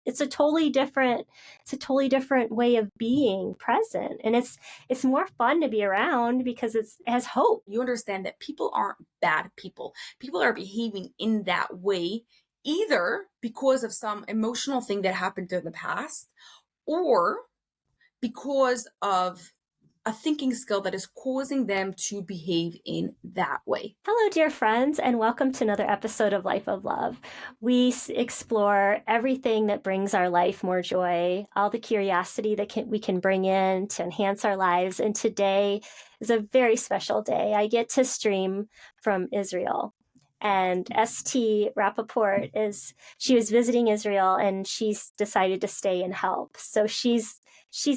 it's a totally different way of being present. And it's more fun to be around because it has hope. You understand that people aren't bad people. People are behaving in that way either because of some emotional thing that happened in the past or because of a thinking skill that is causing them to behave in that way. Hello, dear friends, and welcome to another episode of Life of Love. We explore everything that brings our life more joy, all the curiosity that we can bring in to enhance our lives. And today is a very special day. I get to stream from Israel. And ST Rappaport she was visiting Israel and she's decided to stay and help. So she's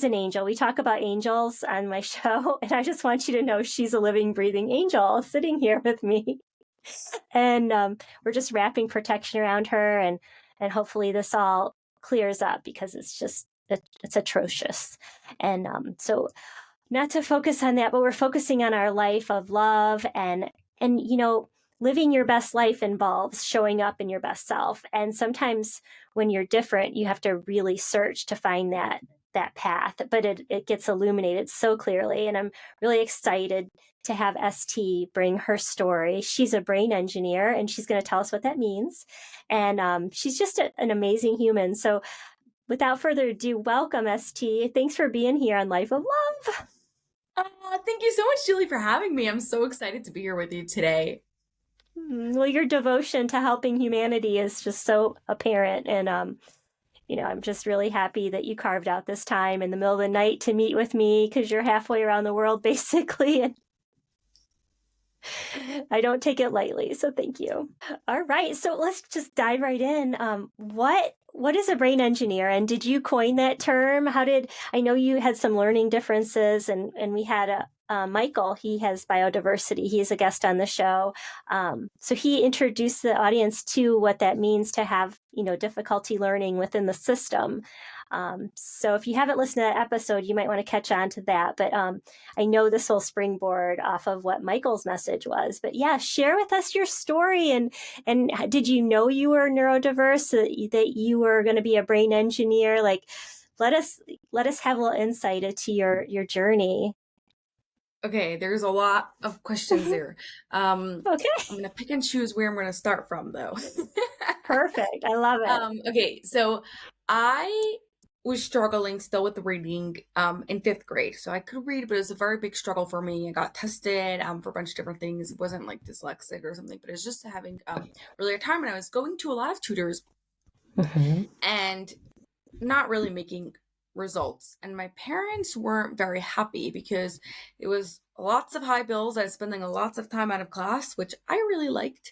an angel. We talk about angels on my show, and I just want you to know she's a living, breathing angel sitting here with me. And we're just wrapping protection around her, and hopefully this all clears up because it's atrocious. And so not to focus on that, but we're focusing on our life of love and living your best life involves showing up in your best self. And sometimes when you're different, you have to really search to find that path, but it gets illuminated so clearly. And I'm really excited to have ST bring her story. She's a brain engineer and she's going to tell us what that means. And she's just an amazing human. So without further ado, welcome, ST. Thanks for being here on Life of Love. Thank you so much, Julie, for having me. I'm so excited to be here with you today. Well, your devotion to helping humanity is just so apparent. And, I'm just really happy that you carved out this time in the middle of the night to meet with me because you're halfway around the world, basically. And I don't take it lightly. So thank you. All right. So let's just dive right in. What is a brain engineer? And did you coin that term? I know you had some learning differences and we had Michael, he has biodiversity. He's a guest on the show. So he introduced the audience to what that means to have, difficulty learning within the system. So if you haven't listened to that episode, you might want to catch on to that. But I know this will springboard off of what Michael's message was. But yeah, share with us your story. And did you know you were neurodiverse, that you were going to be a brain engineer? Like, let us have a little insight into your journey. Okay, there's a lot of questions there. Okay. I'm going to pick and choose where I'm going to start from, though. Perfect. I love it. Okay, so I was struggling still with reading in 5th grade. So I could read, but it was a very big struggle for me. I got tested for a bunch of different things. It wasn't like dyslexic or something, but it was just having really a time. And I was going to a lot of tutors and not really making results. And my parents weren't very happy because it was lots of high bills. I was spending lots of time out of class, which I really liked.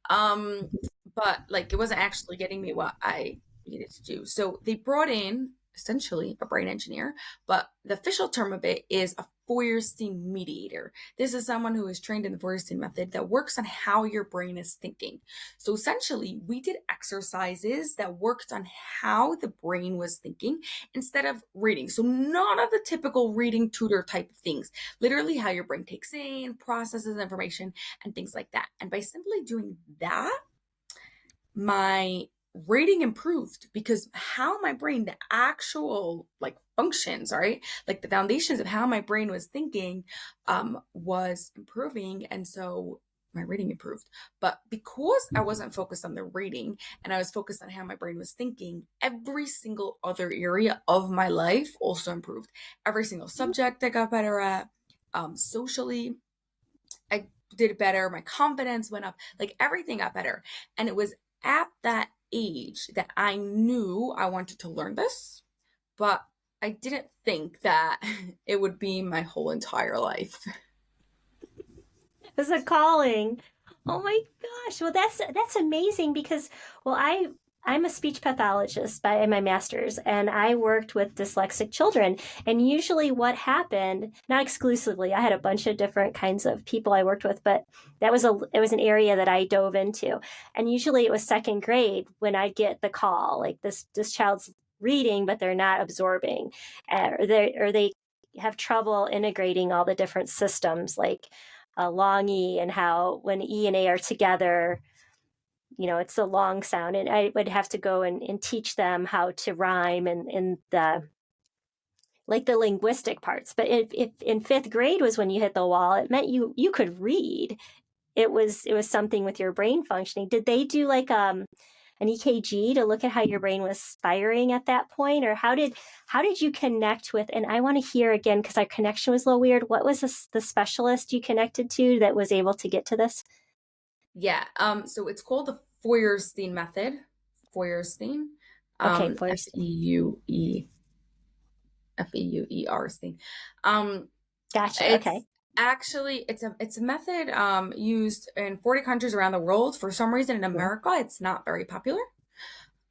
But like it wasn't actually getting me what I needed to do. So they brought in essentially a brain engineer, but the official term of it is a Feuerstein mediator. This is someone who is trained in the Feuerstein method that works on how your brain is thinking. So essentially, we did exercises that worked on how the brain was thinking instead of reading. So none of the typical reading tutor type of things, literally how your brain takes in, processes information, and things like that. And by simply doing that, my rating improved because how my brain, the actual like functions, right? Like the foundations of how my brain was thinking was improving. And so my rating improved. But because I wasn't focused on the rating and I was focused on how my brain was thinking, every single other area of my life also improved. Every single subject I got better at, socially, I did better. My confidence went up, like everything got better. And it was at that age that I knew I wanted to learn this, but I didn't think that it would be my whole entire life. It's a calling. Oh my gosh. Well, that's amazing because, well, I'm a speech pathologist by my master's, and I worked with dyslexic children. And usually what happened, not exclusively, I had a bunch of different kinds of people I worked with, but it was an area that I dove into. And usually it was 2nd grade when I'd get the call, like this child's reading, but they're not absorbing, or they have trouble integrating all the different systems, like long E, and how when E and A are together, it's a long sound, and I would have to go and teach them how to rhyme and the like the linguistic parts. But if in fifth grade was when you hit the wall, it meant you could read. It was something with your brain functioning. Did they do like an EKG to look at how your brain was firing at that point, or how did you connect with? And I want to hear again because our connection was a little weird. What was the specialist you connected to that was able to get to this? Yeah. So it's called the Feuerstein method. Feuerstein. Okay, Feuerstein. Um, gotcha. Okay. it's actually it's a method used in 40 countries around the world. For some reason in Yeah. America, it's not very popular.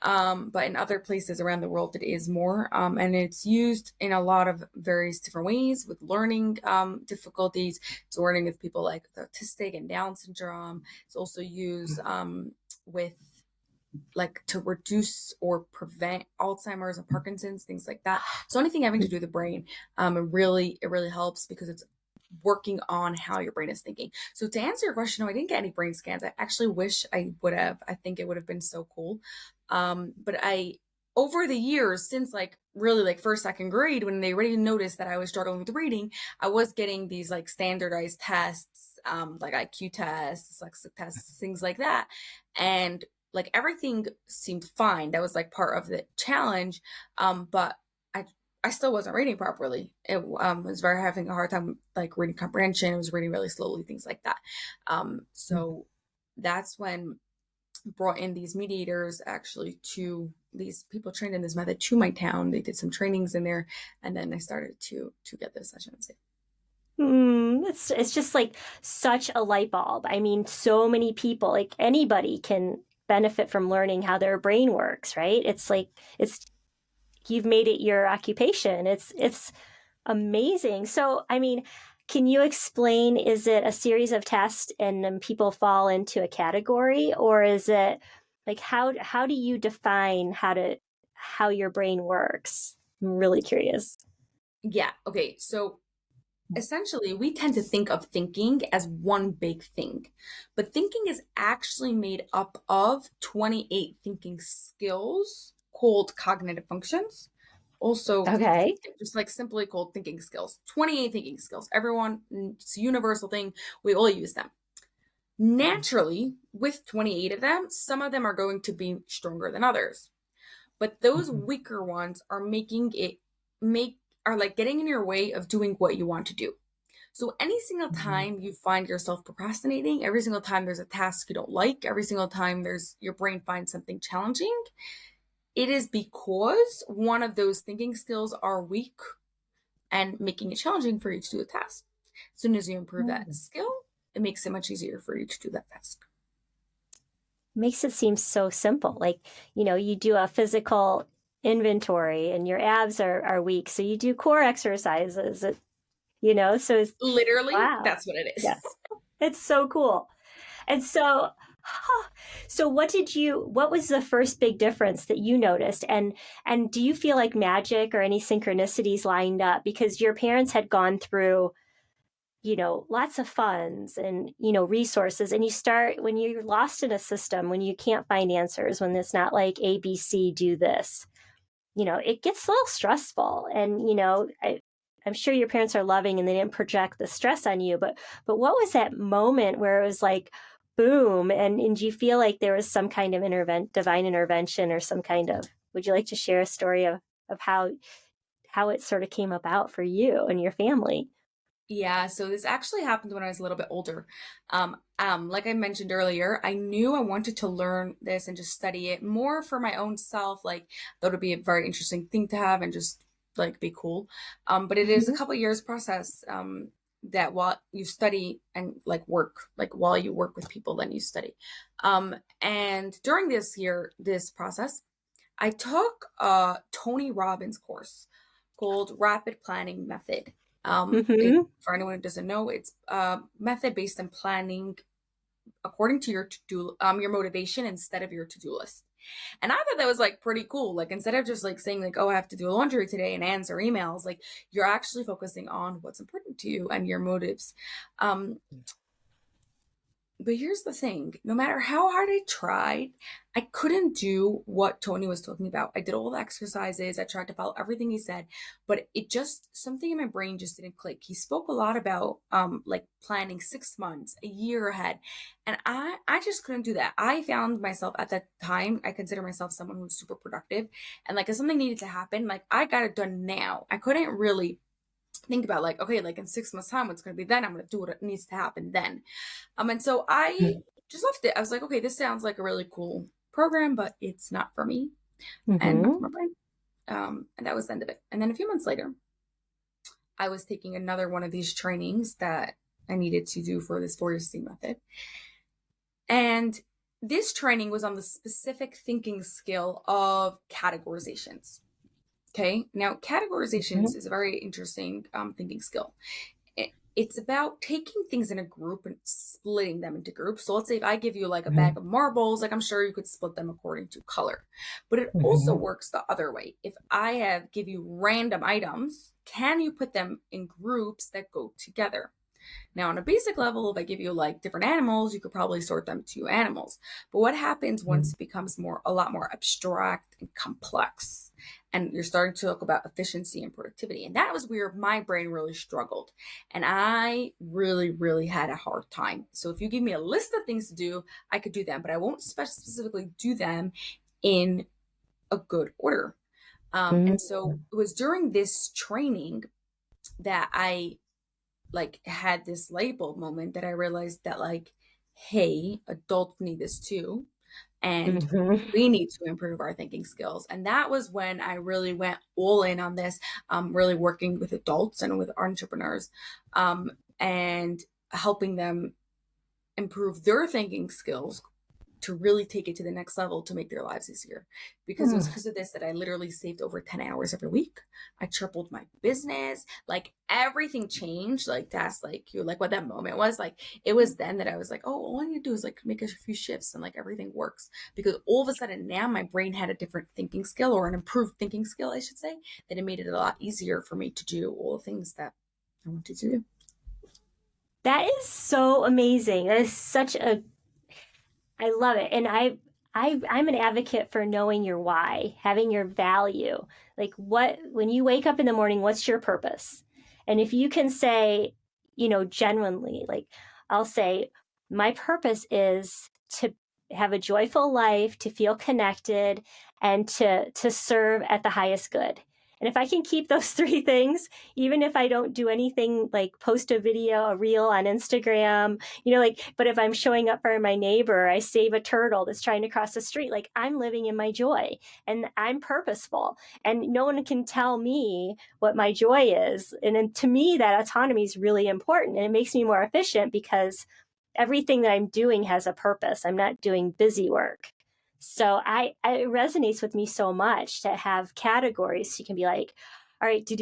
But in other places around the world, it is more. And it's used in a lot of various different ways with learning difficulties. It's learning with people like autistic and Down syndrome. It's also used with like to reduce or prevent Alzheimer's and Parkinson's, things like that. So anything having to do with the brain, it really helps because it's working on how your brain is thinking. So to answer your question, no, I didn't get any brain scans. I actually wish I would have. I think it would have been so cool. But I over the years since like really like first second grade when they already noticed that I was struggling with reading, I was getting these like standardized tests, like IQ tests, dyslexic tests, things like that, and like everything seemed fine. That was like part of the challenge, but I still wasn't reading properly. It was very having a hard time like reading comprehension. It was reading really slowly, things like that. So that's when brought in these mediators actually to these people trained in this method to my town. They did some trainings in there, and then I started to get those sessions. It's just like such a light bulb. I mean, so many people, like anybody can benefit from learning how their brain works, right? It's like it's you've made it your occupation. It's amazing. So, I mean, can you explain, is it a series of tests and then people fall into a category, or is it like how do you define how your brain works? I'm really curious. Yeah. Okay. So essentially, we tend to think of thinking as one big thing, but thinking is actually made up of 28 thinking skills called cognitive functions. Also, Okay. just like simply called thinking skills. 28 thinking skills. Everyone, it's a universal thing. We all use them. Naturally, with 28 of them, some of them are going to be stronger than others. But those weaker ones are making it make are like getting in your way of doing what you want to do. So any single time you find yourself procrastinating, every single time there's a task you don't like, every single time there's your brain finds something challenging, it is because one of those thinking skills are weak and making it challenging for you to do a task. As soon as you improve that skill, it makes it much easier for you to do that task. Makes it seem so simple. Like, you do a physical inventory and your abs are weak. So you do core exercises, so it's, Literally, wow. that's what it is. Yeah. It's so cool. And so, so what was the first big difference that you noticed? And do you feel like magic or any synchronicities lined up because your parents had gone through, lots of funds and, resources, and you start when you're lost in a system, when you can't find answers, when it's not like ABC, do this, it gets a little stressful. And, I'm sure your parents are loving and they didn't project the stress on you, but what was that moment where it was like, boom, and do you feel like there was some kind of divine intervention or some kind of, would you like to share a story of how it sort of came about for you and your family? Yeah, so this actually happened when I was a little bit older. Like I mentioned earlier, I knew I wanted to learn this and just study it more for my own self. Like, thought it'd be a very interesting thing to have and just like be cool. But it is a Mm-hmm. couple years process. That while you study and like work, like while you work with people, then you study. And during this process, I took a Tony Robbins course called Rapid Planning Method. Mm-hmm. For anyone who doesn't know, it's a method based on planning according to your your motivation instead of your to-do list. And I thought that was like pretty cool. Like instead of just like saying like, oh, I have to do laundry today and answer emails, like you're actually focusing on what's important to you and your motives. Um, But here's the thing, no matter how hard I tried, I couldn't do what Tony was talking about. I did all the exercises, I tried to follow everything he said, but it just, something in my brain just didn't click. He spoke a lot about like planning 6 months, a year ahead. And I just couldn't do that. I found myself at that time, I consider myself someone who's super productive. And like if something needed to happen, like I got it done now. I couldn't really think about like, okay, like in 6 months time, what's gonna be then? I'm gonna do what needs to happen then. And so I just left it. I was like, okay, this sounds like a really cool program, but it's not for me and not for Mm-hmm. my brain. And that was the end of it. And then a few months later, I was taking another one of these trainings that I needed to do for this Feuerstein method. And this training was on the specific thinking skill of categorizations. Okay. Now, categorizations is a very interesting thinking skill. It's about taking things in a group and splitting them into groups. So let's say if I give you like a bag of marbles, like I'm sure you could split them according to color. But it also Mm-hmm. works the other way. If I have give you random items, can you put them in groups that go together? Now, on a basic level, if I give you like different animals, you could probably sort them to animals. But what happens once it becomes a lot more abstract and complex? And you're starting to talk about efficiency and productivity. And that was where my brain really struggled. And I really, really had a hard time. So if you give me a list of things to do, I could do them, but I won't specifically do them in a good order. And so it was during this training that I like had this light bulb moment that I realized that like, hey, adults need this too. And Mm-hmm. we need to improve our thinking skills. And that was when I really went all in on this, really working with adults and with entrepreneurs, and helping them improve their thinking skills to really take it to the next level to make their lives easier. Because it was because of this that I literally saved over 10 hours every week. I tripled my business. Like everything changed. Like that's like you like what that moment was. Like it was then that I was like, oh, all I need to do is like make a few shifts and like everything works. Because all of a sudden now my brain had a different thinking skill, or an improved thinking skill, I should say, that it made it a lot easier for me to do all the things that I wanted to do. That is so amazing. That is such a I love it. And I'm an advocate for knowing your why, having your value. Like what when you wake up in the morning, what's your purpose? And if you can say, genuinely, like I'll say, my purpose is to have a joyful life, to feel connected, and to serve at the highest good. And if I can keep those three things, even if I don't do anything like post a video, a reel on Instagram, but if I'm showing up for my neighbor, I save a turtle that's trying to cross the street, like I'm living in my joy and I'm purposeful, and no one can tell me what my joy is. And then to me, that autonomy is really important, and it makes me more efficient because everything that I'm doing has a purpose. I'm not doing busy work. So it resonates with me so much to have categories. So you can be like, all right, do,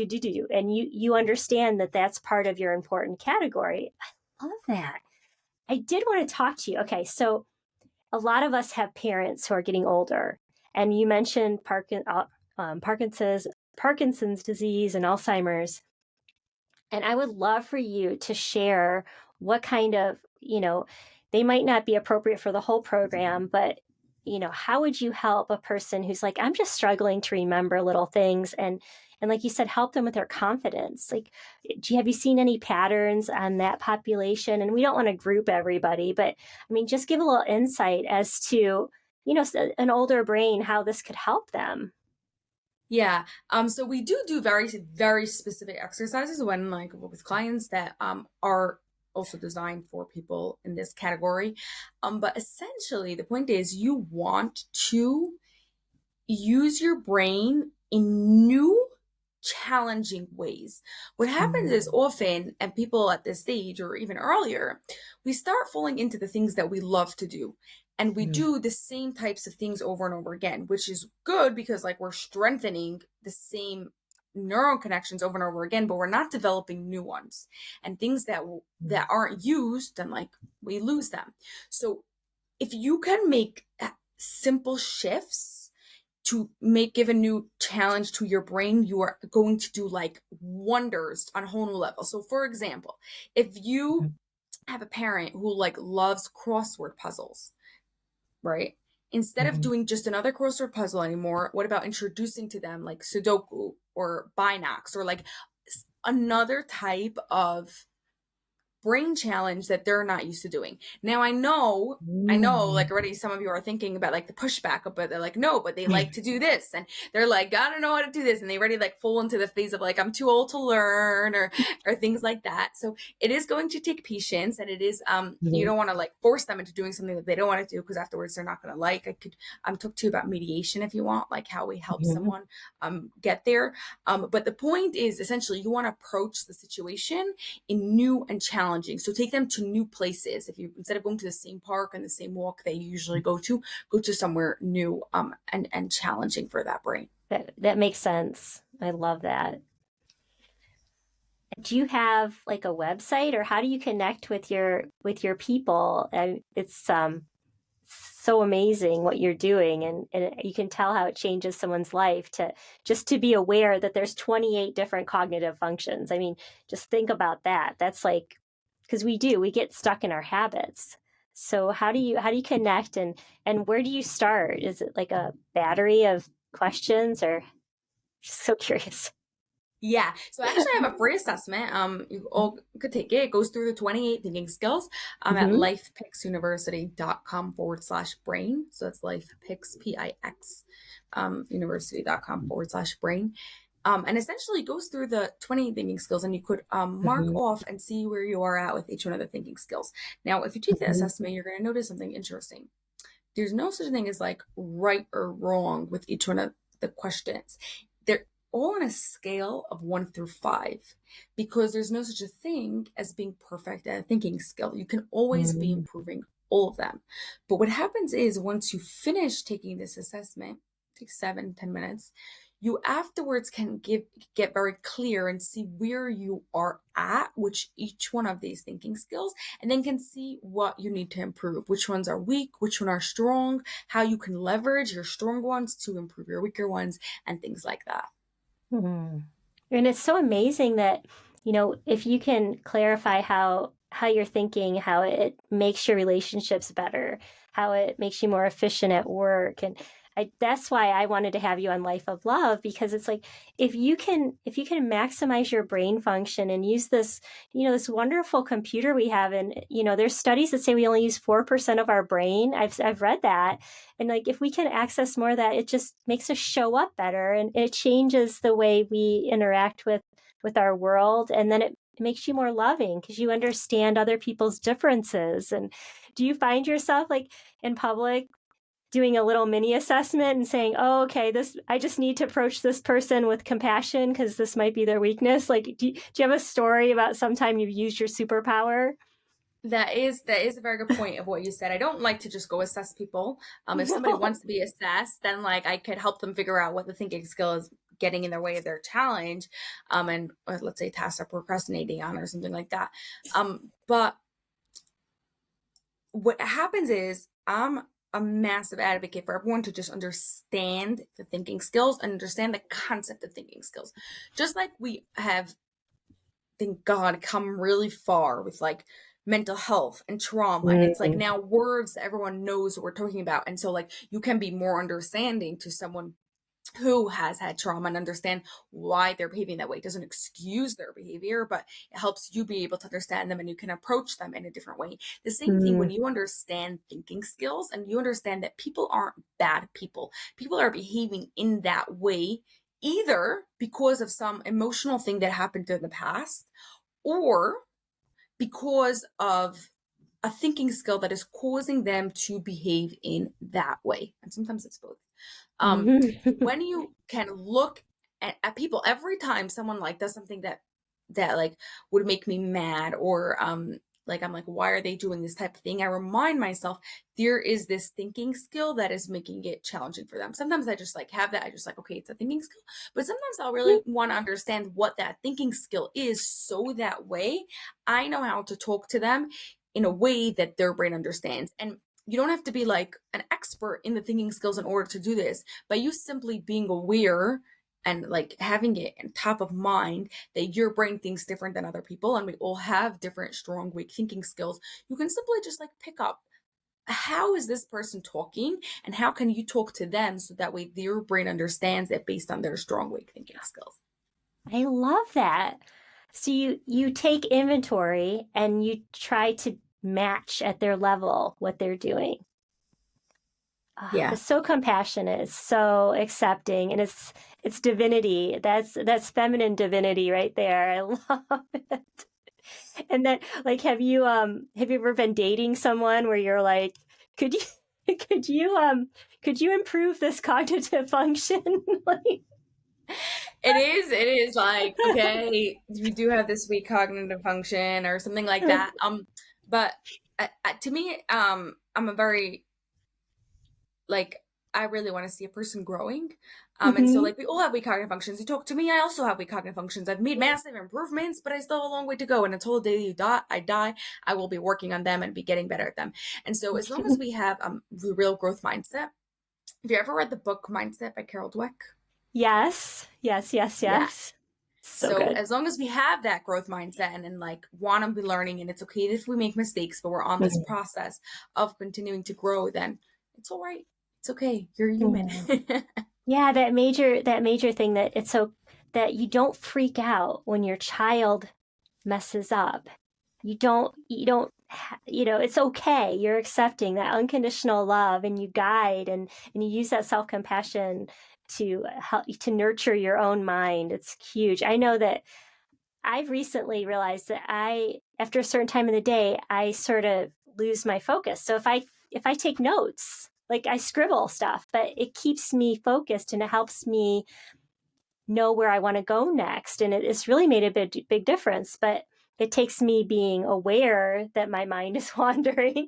and you understand that that's part of your important category. I love that. I did want to talk to you. Okay, so a lot of us have parents who are getting older, and you mentioned Parkinson's disease and Alzheimer's. And I would love for you to share what kind of, they might not be appropriate for the whole program, but how would you help a person who's like, I'm just struggling to remember little things, and like you said, help them with their confidence. Like, have you seen any patterns on that population? And we don't want to group everybody, but I mean, just give a little insight as to, an older brain, how this could help them. Yeah. So we do very, very specific exercises when like with clients that are also designed for people in this category. But essentially the point is you want to use your brain in new challenging ways. What happens is often, and people at this stage or even earlier, we start falling into the things that we love to do. And we do the same types of things over and over again, which is good because like we're strengthening the same neural connections over and over again, but we're not developing new ones. And things that aren't used, then like we lose them. So if you can make simple shifts to give a new challenge to your brain, you are going to do like wonders on a whole new level. So for example, if you have a parent who like loves crossword puzzles, right? Instead of Mhm. doing just another crossword puzzle anymore, what about introducing to them like Sudoku or Binax or like another type of brain challenge that they're not used to doing. Now I know Mm. like already some of you are thinking about like the pushback, but they're like, no, but they like to do this. And they're like, I don't know how to do this. And they already like fall into the phase of like, I'm too old to learn or things like that. So it is going to take patience, and it is, you Mhm. don't want to like force them into doing something that they don't want to do, because afterwards they're not going to like. I could talk to you about mediation if you want, like how we help Mhm. someone get there. But the point is essentially you want to approach the situation in new and challenging. So take them to new places. If you, instead of going to the same park and the same walk they usually go to somewhere new and challenging for that brain. That makes sense. I love that. Do you have like a website, or how do you connect with your people? And it's so amazing what you're doing, and you can tell how it changes someone's life to just to be aware that there's 28 different cognitive functions. I mean, just think about that. That's like, because we get stuck in our habits. So how do you connect, and where do you start? Is it like a battery of questions, or just so curious? Yeah. So I actually have a free assessment. You all could take it. It goes through the 28 thinking skills at Mm-hmm. lifepicksuniversity.com/brain. So that's lifepicks, Pix, university.com/brain. And essentially it goes through the 20 thinking skills, and you could mark Mm-hmm. off and see where you are at with each one of the thinking skills. Now, if you take the Mm-hmm. assessment, you're going to notice something interesting. There's no such thing as like right or wrong with each one of the questions. They're all on a scale of 1 through 5, because there's no such a thing as being perfect at a thinking skill. You can always be Mm-hmm. improving all of them. But what happens is once you finish taking this assessment, it takes 7, 10 minutes, you afterwards can get very clear and see where you are at which each one of these thinking skills, and then can see what you need to improve, which ones are weak, which one are strong, how you can leverage your strong ones to improve your weaker ones, and things like that. Hmm. And it's so amazing that, if you can clarify how you're thinking, how it makes your relationships better, how it makes you more efficient at work. And that's why I wanted to have you on Life of Love, because it's like, if you can maximize your brain function and use this, this wonderful computer we have. And, there's studies that say we only use 4% of our brain. I've read that. And like, if we can access more of that, it just makes us show up better, and it changes the way we interact with our world. And then it makes you more loving because you understand other people's differences. And do you find yourself like in public doing a little mini assessment and saying, oh, okay, this, I just need to approach this person with compassion because this might be their weakness? Like, do you have a story about sometime you've used your superpower? That is a very good point of what you said. I don't like to just go assess people. If somebody No. wants to be assessed, then like I could help them figure out what the thinking skill is getting in their way of their challenge, and let's say tasks are procrastinating on or something like that. But what happens is I'm a massive advocate for everyone to just understand the thinking skills and understand the concept of thinking skills. Just like we have, thank God, come really far with like mental health and trauma. And it's like Mm. now words that everyone knows what we're talking about. And so like you can be more understanding to someone who has had trauma and understand why they're behaving that way. It doesn't excuse their behavior, but it helps you be able to understand them, and you can approach them in a different way. The same thing when Mm. you understand thinking skills and you understand that people aren't bad people. People are behaving in that way either because of some emotional thing that happened in the past, or because of a thinking skill that is causing them to behave in that way. And sometimes it's both. Um, Mhm. when you can look at people every time someone like does something that like would make me mad, or like I'm like, why are they doing this type of thing? I remind myself there is this thinking skill that is making it challenging for them. Sometimes I just like have that. I just like, okay, it's a thinking skill. But sometimes I'll really want to understand what that thinking skill is, so that way I know how to talk to them in a way that their brain understands. And you don't have to be like an expert in the thinking skills in order to do this. By you simply being aware and like having it in top of mind that your brain thinks different than other people and we all have different strong weak thinking skills, you can simply just like pick up how is this person talking and how can you talk to them so that way your brain understands it based on their strong weak thinking skills. I love that. So you take inventory and you try to match at their level what they're doing. Oh, Yeah. it's so compassionate, it's so accepting, and it's divinity. That's feminine divinity right there. I love it. And then, like, have you ever been dating someone where you're like, could you could you could you improve this cognitive function? Like, It is like, okay, we do have this weak cognitive function or something like that. But to me, I'm a very like I really want to see a person growing. And so hmm like we all have weak cognitive functions. You talk to me, I also have weak cognitive functions. I've made massive improvements, but I still have a long way to go. And until the day I die, I will be working on them and be getting better at them. And so as long as we have the real growth mindset, have you ever read the book Mindset by Carol Dweck? Yes, yes, yes, Yeah. yes. So So good. as long as we have that growth mindset and like want to be learning, and it's okay if we make mistakes, but we're on this process of continuing to grow, then it's all right. It's okay. You're human. Mhm. Yeah, that major thing that it's so that you don't freak out when your child messes up. You don't, it's okay. You're accepting that unconditional love and you guide and you use that self-compassion to help to nurture your own mind. It's huge. I know that I've recently realized that after a certain time of the day, I sort of lose my focus. So if I take notes, like I scribble stuff, but it keeps me focused and it helps me know where I want to go next. And it's really made a big difference. But it takes me being aware that my mind is wandering.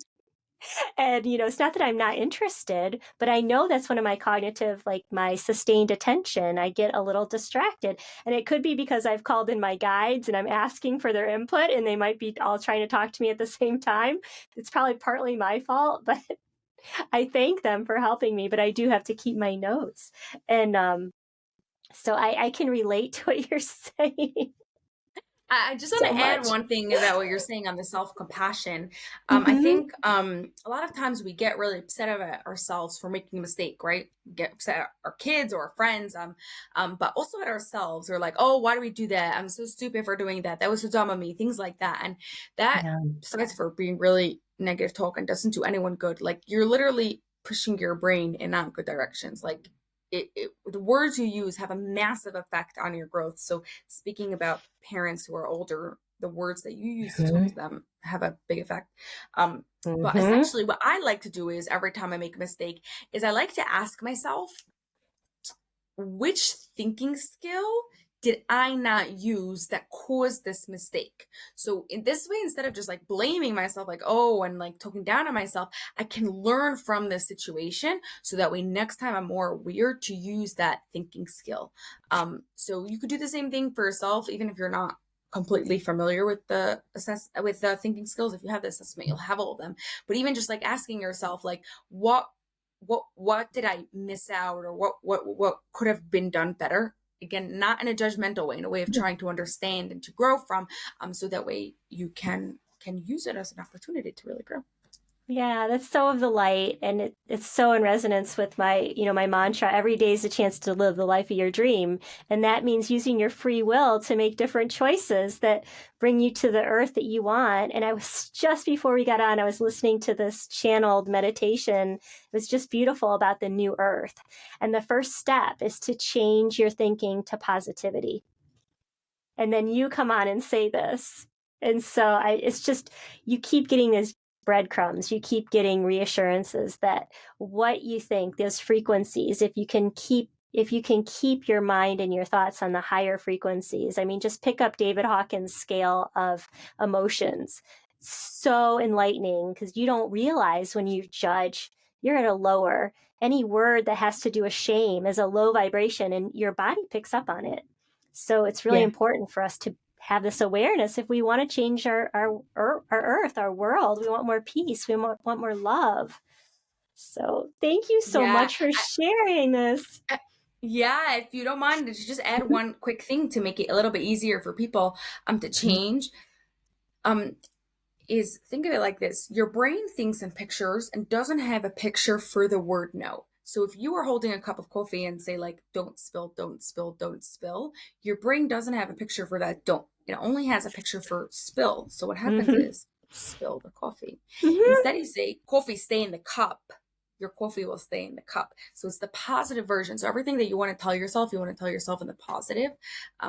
And, it's not that I'm not interested, but I know that's one of my cognitive, like my sustained attention. I get a little distracted. And it could be because I've called in my guides and I'm asking for their input and they might be all trying to talk to me at the same time. It's probably partly my fault, but I thank them for helping me. But I do have to keep my notes. And so I can relate to what you're saying I just want so to add much. one thing about what you're saying on the self compassion. I Mm-hmm. think a lot of times we get really upset at ourselves for making a mistake, right? We get upset at our kids or our friends, but also at ourselves. We're like, oh, why do we do that? I'm so stupid for doing that. That was so dumb of me. Things like that, and that Yeah. besides for being really negative talk and doesn't do anyone good. Like you're literally pushing your brain in not good directions. Like the words you use have a massive effect on your growth. So speaking about parents who are older, the words that you use to talk Mm-hmm. to them have a big effect. But Mm-hmm. essentially, what I like to do is every time I make a mistake, is I like to ask myself, which thinking skill did I not use that caused this mistake? So in this way, instead of just like blaming myself, like, oh, and like talking down on myself, I can learn from the situation so that way next time I'm more aware to use that thinking skill. So you could do the same thing for yourself, even if you're not completely familiar with the thinking skills. If you have the assessment, you'll have all of them. But even just like asking yourself, like, what did I miss out, or what could have been done better? Again, not in a judgmental way, in a way of trying to understand and to grow from, so that way you can use it as an opportunity to really grow. Yeah, that's so of the light, and it's so in resonance with my mantra. Every day is a chance to live the life of your dream, and that means using your free will to make different choices that bring you to the earth that you want. And I was just before we got on, I was listening to this channeled meditation. It was just beautiful about the new earth, and the first step is to change your thinking to positivity. And then you come on and say this. And so it's just, you keep getting these breadcrumbs, you keep getting reassurances that what you think, those frequencies, if you can keep your mind and your thoughts on the higher frequencies. I mean, just pick up David Hawkins' scale of emotions. So enlightening because you don't realize when you judge, you're at a lower. Any word that has to do with shame is a low vibration and your body picks up on it. So it's really Yeah. important for us to have this awareness if we want to change our earth, our world. We want more peace. We want more love. So thank you so Yeah. much for sharing this. Yeah, if you don't mind, just add one quick thing to make it a little bit easier for people to change. Um, is think of it like this. Your brain thinks in pictures and doesn't have a picture for the word no. So if you are holding a cup of coffee and say like don't spill, don't spill, don't spill, your brain doesn't have a picture for that don't. It only has a picture for spill. So what happens Hmm. is spill the coffee. Hmm. Instead you say coffee stay in the cup. Your coffee will stay in the cup. So it's the positive version. So everything that you want to tell yourself, you want to tell yourself in the positive.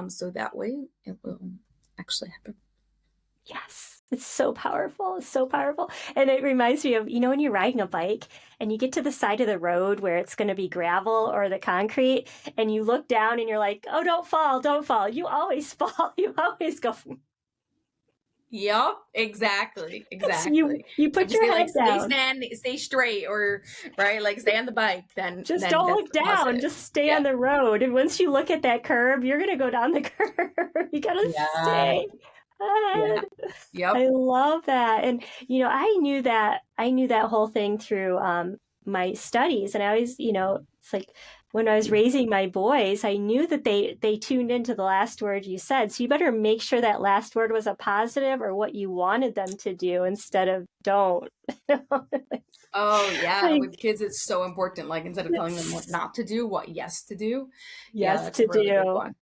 So that way it will actually happen. Yes, it's so powerful. It's so powerful. And it reminds me of, when you're riding a bike and you get to the side of the road where it's going to be gravel or the concrete, and you look down and you're like, oh, don't fall, don't fall. You always fall. You always go. Yep, exactly, So you exactly. you So if put you your say like head stay down. stand, stay straight, or right, like stay on the bike, Just then don't that's look the down. positive. Just stay on Yeah. the road. And once you look at that curb, you're going to go down the curb. You got to Yeah. stay ahead. Yeah. Yep. I love that. And I knew that whole thing through my studies. And I always, it's like when I was raising my boys, I knew that they tuned into the last word you said. So you better make sure that last word was a positive or what you wanted them to do instead of don't. Oh yeah, Like, with kids it's so important. Like instead of telling them what it's not to do, what yes to do. Yeah, yes that's a to really big do. one.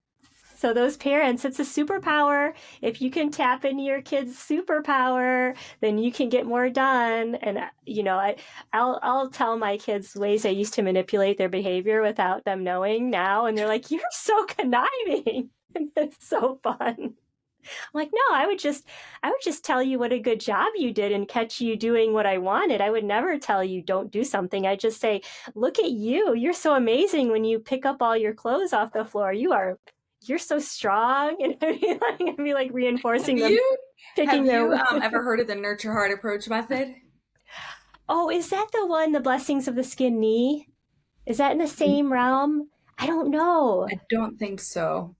So those parents, it's a superpower. If you can tap into your kid's superpower, then you can get more done. And I'll tell my kids ways I used to manipulate their behavior without them knowing now, and they're like, "You're so conniving." And it's so fun. I'm like, no, I would just tell you what a good job you did and catch you doing what I wanted. I would never tell you don't do something. I just say, look at you. You're so amazing when you pick up all your clothes off the floor. You're so strong. And I'd be like Have reinforcing them you picking have their you ever heard of the nurture heart approach method? Oh, is that the one, the blessings of the skin knee? Is that in the same realm? I don't know. I don't think so.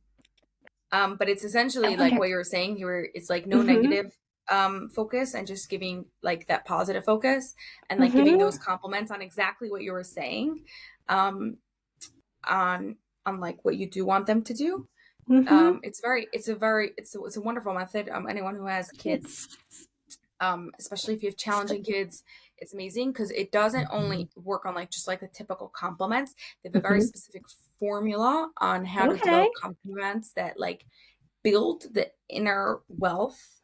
But it's I essentially like wonder. what you were saying. It's like no Mm-hmm. negative focus and just giving like that positive focus and like giving Mm-hmm. those compliments on exactly what you were saying, um, on like what you do want them to do. Mm-hmm. It's a wonderful method. Anyone who has kids, It's especially if you have challenging kids, it's amazing because it doesn't only work on like just like the typical compliments. They have a very Mhm. specific formula on how to Okay. develop compliments that like build the inner wealth.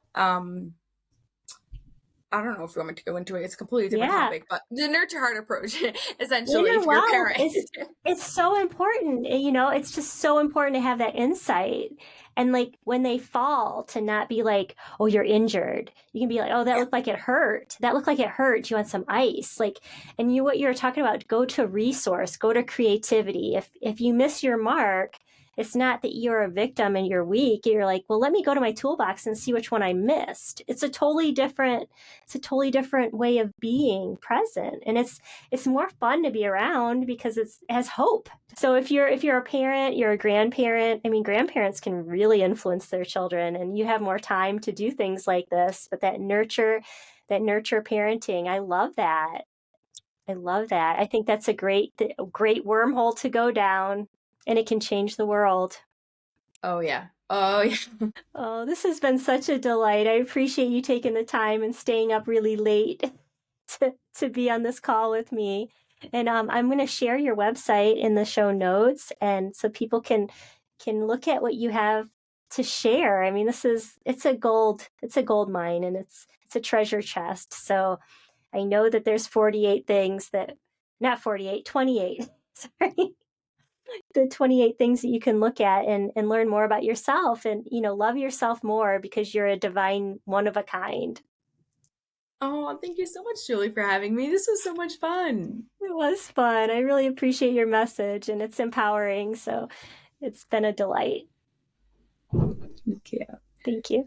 I don't know if you want me to go into it. It's a completely different Yeah. topic, but the nurture heart approach, essentially, Inner if you're a wealth parent. is it's so important. It's just so important to have that insight. And like when they fall, to not be like, oh, you're injured. You can be like, oh, that Yeah. looked like it hurt. That looked like it hurt. Do you want some ice? Like, and what you're talking about, go to resource, go to creativity. If you miss your mark, it's not that you're a victim and you're weak. You're like, well, let me go to my toolbox and see which one I missed. It's a totally different way of being present. And it's more fun to be around because it has hope. So if you're a parent, you're a grandparent. I mean, grandparents can really influence their children, and you have more time to do things like this. But that nurture parenting, I love that. I love that. I think that's a great wormhole to go down, and it can change the world. Oh yeah. Oh yeah. Oh, this has been such a delight. I appreciate you taking the time and staying up really late to be on this call with me. And I'm going to share your website in the show notes, and so people can look at what you have to share. I mean, it's a gold mine, and it's a treasure chest. So I know that there's 48 things that, not 48, 28. Sorry, the 28 things that you can look at and learn more about yourself, and love yourself more because you're a divine one of a kind. Oh, thank you so much, Julie, for having me. This was so much fun. It was fun. I really appreciate your message, and it's empowering. So it's been a delight. Thank you. Thank you.